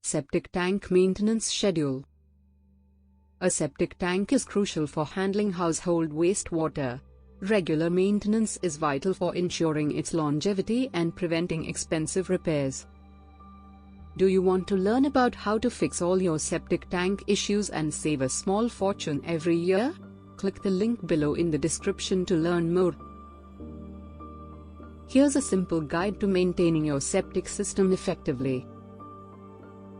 Septic tank maintenance schedule. A septic tank is crucial for handling household wastewater. Regular maintenance is vital for ensuring its longevity and preventing expensive repairs. Do you want to learn about how to fix all your septic tank issues and save a small fortune every year? Click the link below in the description to learn more. Here's a simple guide to maintaining your septic system effectively.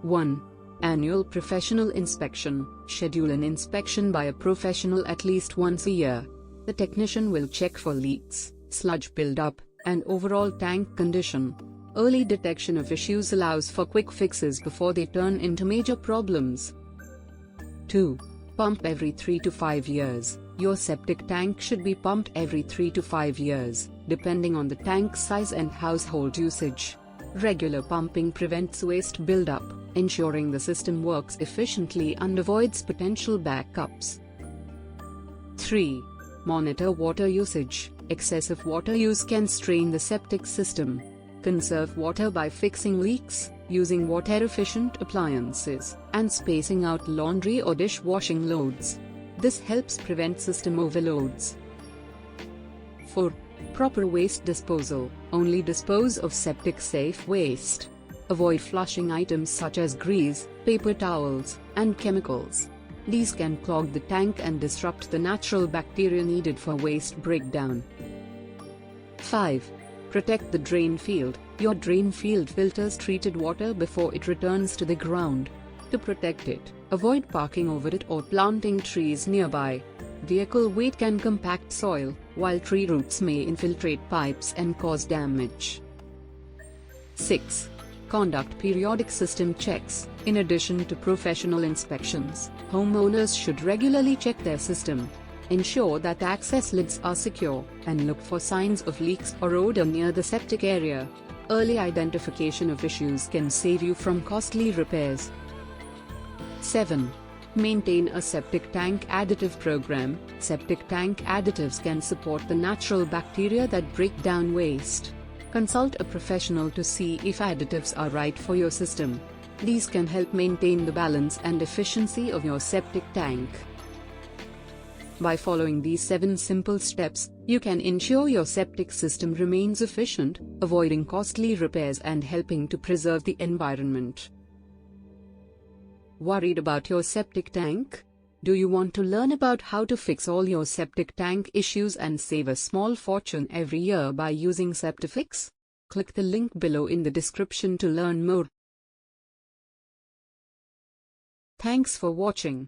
1. Annual professional inspection. Schedule an inspection by a professional at least once a year. The technician will check for leaks, sludge buildup, and overall tank condition. Early detection of issues allows for quick fixes before they turn into major problems. 2. Pump every 3 to 5 years. Your septic tank should be pumped every 3 to 5 years, depending on the tank size and household usage. Regular pumping prevents waste buildup, ensuring the system works efficiently and avoids potential backups. 3. Monitor water usage. Excessive water use can strain the septic system. Conserve water by fixing leaks, using water-efficient appliances, and spacing out laundry or dishwashing loads. This helps prevent system overloads. 4. Proper waste disposal. Only dispose of septic-safe waste. Avoid flushing items such as grease, paper towels, and chemicals. These can clog the tank and disrupt the natural bacteria needed for waste breakdown. 5. Protect the drain field. Your drain field filters treated water before it returns to the ground. To protect it, avoid parking over it or planting trees nearby. Vehicle weight can compact soil, while tree roots may infiltrate pipes and cause damage. 6. Conduct periodic system checks. In addition to professional inspections, homeowners should regularly check their system. Ensure that access lids are secure, and look for signs of leaks or odor near the septic area. Early identification of issues can save you from costly repairs. 7. Maintain a septic tank additive program. Septic tank additives can support the natural bacteria that break down waste. Consult a professional to see if additives are right for your system. These can help maintain the balance and efficiency of your septic tank. By following these 7 simple steps, you can ensure your septic system remains efficient, avoiding costly repairs and helping to preserve the environment. Worried about your septic tank? Do you want to learn about how to fix all your septic tank issues and save a small fortune every year by using Septifix? Click the link below in the description to learn more. Thanks for watching.